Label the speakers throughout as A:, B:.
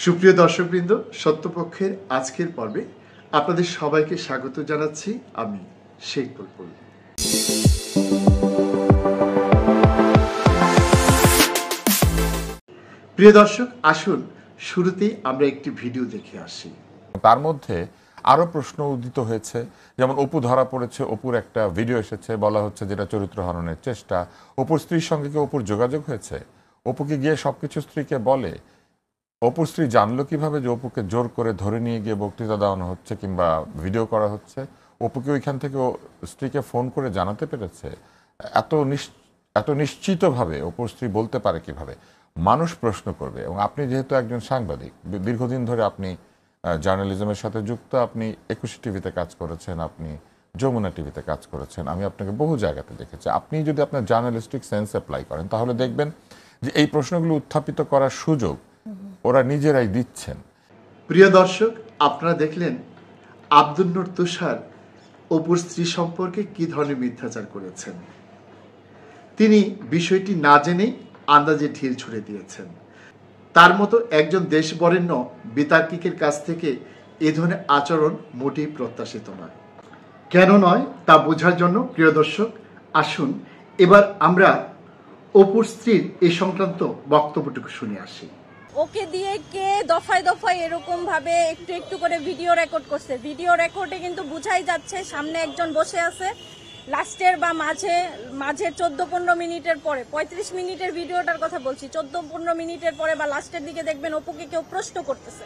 A: সুপ্রিয় দর্শকবৃন্দ, সত্যপক্ষের আজকের পর্বে আপনাদের সবাইকে স্বাগত জানাচ্ছি। আমি শেখ বুলবুল। প্রিয় দর্শক, আসুন শুরুতেই আমরা একটি ভিডিও দেখে আসি।
B: তার মধ্যে আরো প্রশ্ন উদিত হয়েছে, যেমন অপু ধরা পড়েছে, অপুর একটা ভিডিও এসেছে, বলা হচ্ছে যেটা চরিত্র হননের চেষ্টা। অপুর স্ত্রীর সঙ্গে কি অপুর যোগাযোগ হয়েছে? অপুকে গিয়ে সবকিছু স্ত্রীকে বলে? অপুর স্ত্রী জানলো কিভাবে যে অপুকে জোর করে ধরে নিয়ে গিয়ে বক্তৃতা দেওয়ানো হচ্ছে কিংবা ভিডিও করা হচ্ছে? অপুকে ওইখান থেকে স্ত্রীকে ফোন করে জানাতে পেরেছে? এত নিশ্চিতভাবে অপুর স্ত্রী বলতে পারে কিভাবে? মানুষ প্রশ্ন করবে। এবং আপনি যেহেতু একজন সাংবাদিক, দীর্ঘদিন ধরে আপনি জার্নালিজমের সাথে যুক্ত, আপনি 21 টিভিতে কাজ করেছেন, আপনি যমুনা টিভিতে কাজ করেছেন, আমি আপনাকে বহু জায়গাতে দেখেছি। আপনি যদি আপনার জার্নালিস্টিক সেন্স অ্যাপ্লাই করেন তাহলে দেখবেন যে এই প্রশ্নগুলো উত্থাপিত করার সুযোগ ওরা নিজেরাই দিচ্ছেন।
A: প্রিয় দর্শক, আপনারা দেখলেন আব্দুল নূর তুষার অপুর স্ত্রী সম্পর্কে কি ধরনের মিথ্যাচার করেছেন। তিনি বিষয়টি না জেনেই আন্দাজে ঢিল ছুড়ে দিয়েছেন। তার মতো একজন দেশবরেণ্য বিতার্কিকের কাছ থেকে এ ধরনের আচরণ মোটেই প্রত্যাশিত নয়। কেন নয় তা বোঝার জন্য প্রিয় দর্শক, আসুন এবার আমরা অপুর স্ত্রীর এই সংক্রান্ত বক্তব্যটুকু শুনে আসি।
C: ওকে দিয়ে কে দফায় দফায় এরকম ভাবে একটু একটু করে ভিডিও রেকর্ড করছে। ভিডিও রেকর্ডে কিন্তু বোঝাই যাচ্ছে সামনে একজন বসে আছে। লাস্টের বা মাঝে 14-15 মিনিটের পরে, 35 মিনিটের ভিডিওটার কথা বলছি, 14-15 মিনিটের পরে বা লাস্টের দিকে দেখবেন অপুকে কেউ প্রশ্ন করতেছে।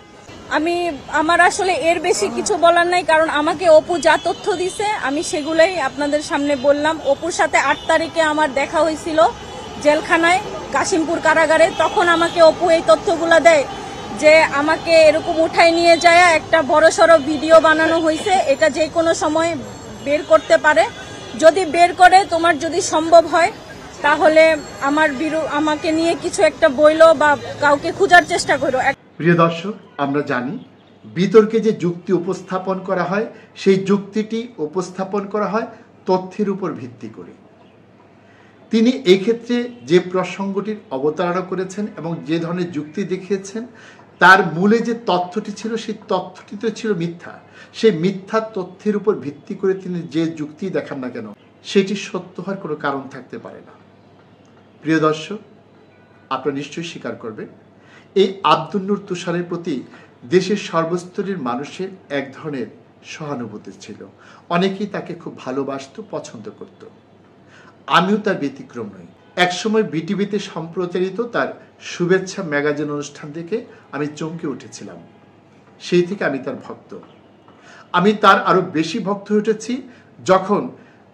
C: আমার আসলে এর বেশি কিছু বলার নাই, কারণ আমাকে অপু যা তথ্য দিছে আমি সেগুলোই আপনাদের সামনে বললাম। অপুর সাথে 8 তারিখে আমার দেখা হয়েছিল জেলখানায়, কাশিমপুর কারাগারে। তখন আমাকে অপু এই তথ্যগুলো দেয় যে আমাকে এরকম উঠাই নিয়ে যায় একটা বড়সড় ভিডিও বানানো হয়েছে, এটা যে কোনো সময় বের করতে পারে। যদি বের করে, তোমার যদি সম্ভব হয় তাহলে আমাকে নিয়ে কিছু একটা বইলো বা কাউকে খোঁজার চেষ্টা করো।
A: প্রিয় দর্শক, আমরা জানি বিতর্কে যে যুক্তি উপস্থাপন করা হয় সেই যুক্তিটি উপস্থাপন করা হয় তথ্যের উপর ভিত্তি করে। তিনি এই ক্ষেত্রে যে প্রসঙ্গটির অবতারণা করেছেন এবং যে ধরনের যুক্তি দেখিয়েছেন, তার মূলে যে তথ্যটি ছিল সেই তথ্যটি তো ছিল মিথ্যা। সেই মিথ্যা তথ্যের উপর ভিত্তি করে তিনি যে যুক্তি দেখান না কেন, সেটি সত্য হওয়ার কোনো কারণ থাকতে পারে না। প্রিয় দর্শক, আপনারা নিশ্চয়ই স্বীকার করবেন এই আব্দুল নূর তুষারের প্রতি দেশের সর্বস্তরের মানুষের এক ধরনের সহানুভূতি ছিল। অনেকেই তাকে খুব ভালোবাসত, পছন্দ করত। আমিও তার ব্যতিক্রম নই। একসময় বিটিভিতে সম্প্রচারিত তার শুভেচ্ছা ম্যাগাজিন অনুষ্ঠান দেখে আমি চমকে উঠেছিলাম। সেই থেকে আমি তার ভক্ত। আমি তার আরো বেশি ভক্ত হয়ে উঠেছি যখন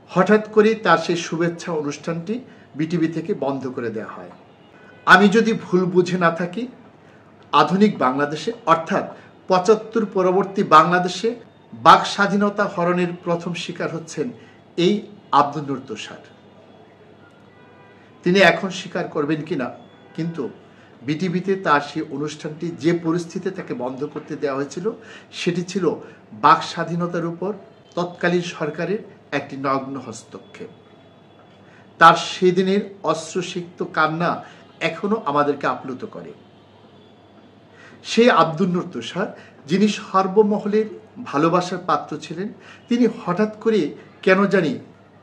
A: হঠাৎ করে তার সেই শুভেচ্ছা অনুষ্ঠানটি বিটিভি থেকে বন্ধ করে দেওয়া হয়। আমি যদি ভুল বুঝে না থাকি, আধুনিক বাংলাদেশে অর্থাৎ 75 পরবর্তী বাংলাদেশে বাক স্বাধীনতা হরণের প্রথম শিকার হচ্ছেন এই আব্দুল নূর তুষার। তিনি এখন স্বীকার করবেন কিনা, কিন্তু বিটিভিতে তার সেই অনুষ্ঠানটি যে পরিস্থিতিতে তাকে বন্ধ করতে দেওয়া হয়েছিল, সেটি ছিল বাক স্বাধীনতার উপর তৎকালীন সরকারের একটি নগ্ন হস্তক্ষেপ। তার সেদিনের অশ্রুসিক্ত কান্না এখনো আমাদেরকে আপ্লুত করে। সেই আব্দুল নূর তুষার, যিনি সর্বমহলের ভালোবাসার পাত্র ছিলেন, তিনি হঠাৎ করে কেন জানি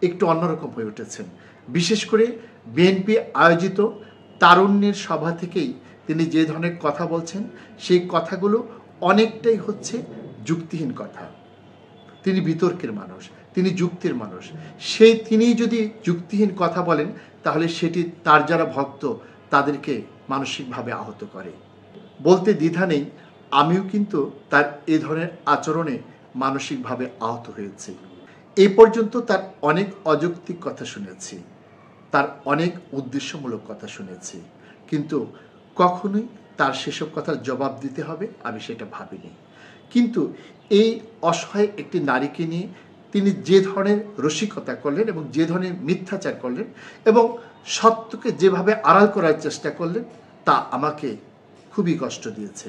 A: একটু অন্যরকম হয়ে উঠেছেন। বিশেষ করে বিএনপি আয়োজিত তারুণ্যের সভা থেকেই তিনি যে ধরনের কথা বলছেন, সেই কথাগুলো অনেকটাই হচ্ছে যুক্তিহীন কথা। তিনি বিতর্কের মানুষ, তিনি যুক্তির মানুষ। তিনি যদি যুক্তিহীন কথা বলেন, তাহলে সেটি তার যারা ভক্ত তাদেরকে মানসিকভাবে আহত করে। বলতে দ্বিধা নেই, আমিও কিন্তু তার এ ধরনের আচরণে মানসিকভাবে আহত হয়েছি। এ পর্যন্ত তার অনেক অযৌক্তিক কথা শুনেছি, তার অনেক উদ্দেশ্যমূলক কথা শুনেছি, কিন্তু কখনোই তার সেসব কথার জবাব দিতে হবে আমি সেটা ভাবিনি। কিন্তু এই অসহায় একটি নারীকে নিয়ে তিনি যে ধরনের রসিকতা করলেন এবং যে ধরনের মিথ্যাচার করলেন এবং সত্যকে যেভাবে আড়াল করার চেষ্টা করলেন, তা আমাকে খুবই কষ্ট দিয়েছে।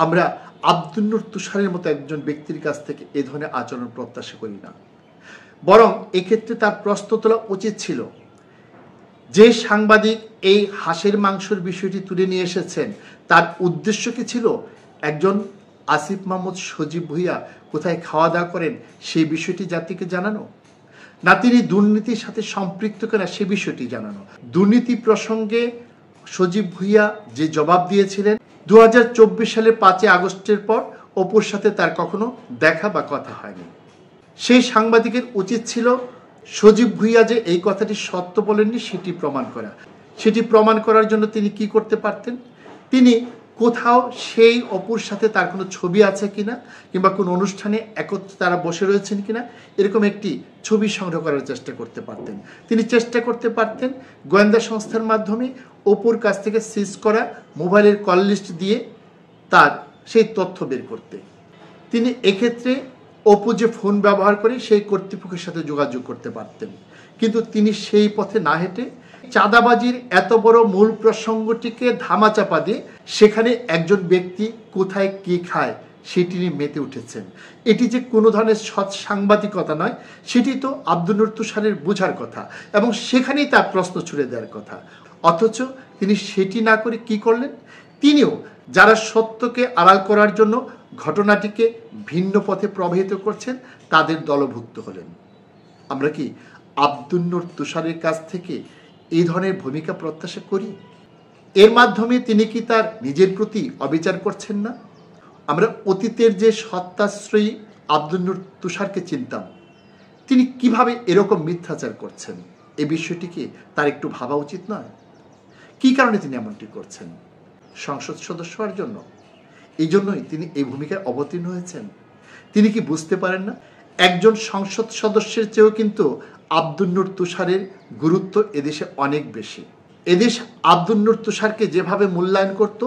A: আমরা আব্দুল নূর তুষারের মতো একজন ব্যক্তির কাছ থেকে এ ধরনের আচরণ প্রত্যাশা করি না। বরং এক্ষেত্রে তার প্রশ্ন তোলা উচিত ছিল, যে সাংবাদিক এই হাঁসের মাংসের বিষয়টি তুলে নিয়ে এসেছেন, তার উদ্দেশ্য কি ছিল একজন আসিফ মাহমুদ সজীব ভুঁইয়া কোথায় খাওয়া দাওয়া করেন সেই বিষয়টি জাতিকে জানানো, না তিনি দুর্নীতির সাথে সম্পৃক্ত কিনা সে বিষয়টি জানানো। দুর্নীতি প্রসঙ্গে সজীব ভুঁইয়া যে জবাব দিয়েছিলেন, 2024 সালের 5 আগস্টের পর অপুর সাথে তার কখনো দেখা বা কথা হয়নি। সেই সাংবাদিকের উচিত ছিল সজীব ভুঁইয়া যে এই কথাটি সত্য বলেননি সেটি প্রমাণ করা। সেটি প্রমাণ করার জন্য তিনি কি করতে পারতেন? তিনি কোথাও সেই অপুর সাথে তার কোনো ছবি আছে কিনা, কিংবা কোনো অনুষ্ঠানে একত্রে তারা বসে রয়েছেন কিনা, এরকম একটি ছবি সংগ্রহ করার চেষ্টা করতে পারতেন। তিনি চেষ্টা করতে পারতেন গোয়েন্দা সংস্থার মাধ্যমে অপুর কাছ থেকে সিজ করা মোবাইলের কল লিস্ট দিয়ে তার সেই তথ্য বের করতে। তিনি এক্ষেত্রে অপু যে ফোন ব্যবহার করে সেই কর্তৃপক্ষের সাথে যোগাযোগ করতে পারতেন, কিন্তু তিনি সেই পথে না হেঁটে চাঁদাবাজির এত বড় মূল প্রসঙ্গটিকে ধামাচাপা দিয়ে সেখানে একজন ব্যক্তি কোথায় কি খায় সেটি নিয়ে মেতে উঠেছেন। এটি যে কোনো ধরনের সৎ সাংবাদিকতা নয়, সেটি তো আব্দুল নূর তুষারের বোঝার কথা এবং সেখানেই তার প্রশ্ন ছুড়ে দেওয়ার কথা। অথচ তিনি সেটি না করে কি করলেন? তিনিও যারা সত্যকে আড়াল করার জন্য ঘটনাটিকে ভিন্ন পথে প্রবাহিত করছেন তাদের দলভুক্ত হলেন। আমরা কি আব্দুল নূর তুষারের কাছ থেকে এই ধরনের ভূমিকা প্রত্যাশা করি? এর মাধ্যমে তিনি কি তার নিজের প্রতি অবিচার করছেন না? আমরা অতীতের যে সত্তাশ্রয়ী আব্দুল নূর তুষারকে চিনতাম, তিনি কিভাবে এরকম মিথ্যাচার করছেন এই বিষয়টিকে তার একটু ভাবা উচিত নয়? কি কারণে তিনি এমনটি করছেন? সংসদ সদস্য হওয়ার জন্য? এই জন্যই তিনি এই ভূমিকায় অবতীর্ণ হয়েছেন। তিনি কি বুঝতে পারেন না একজন সংসদ সদস্যের চেয়েও কিন্তু আব্দুল নূর তুষারের গুরুত্ব এদেশে অনেক বেশি। এদেশ আব্দুল নূর তুষারকে যেভাবে মূল্যায়ন করত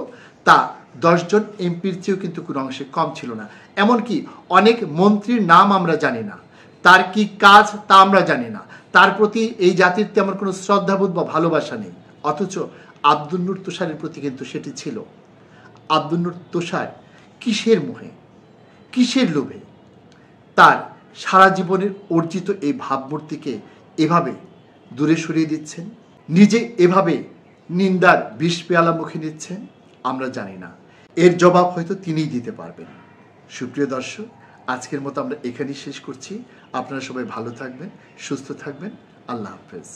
A: তা 10 জন এমপির চেয়েও কিন্তু কোনো অংশে কম ছিল না। এমনকি অনেক মন্ত্রীর নাম আমরা জানি না, তার কি কাজ তা আমরা জানি না, তার প্রতি এই জাতির তেমন কোনো শ্রদ্ধাবোধ বা ভালোবাসা নেই। অথচ আব্দুল নূর তুষারের প্রতি কিন্তু সেটি ছিল। আব্দুল নূর তুষার কিসের মোহে, কিসের লোভে তার সারা জীবনের অর্জিত এই ভাবমূর্তিকে এভাবে দূরে সরিয়ে দিচ্ছেন, নিজে এভাবে নিন্দার বিষ পেয়ালা মুখে নিচ্ছেন? আমরা জানি না। এর জবাব হয়তো তিনিই দিতে পারবেন। সুপ্রিয় দর্শক, আজকের মতো আমরা এখানেই শেষ করছি। আপনারা সবাই ভালো থাকবেন, সুস্থ থাকবেন। আল্লাহ হাফেজ।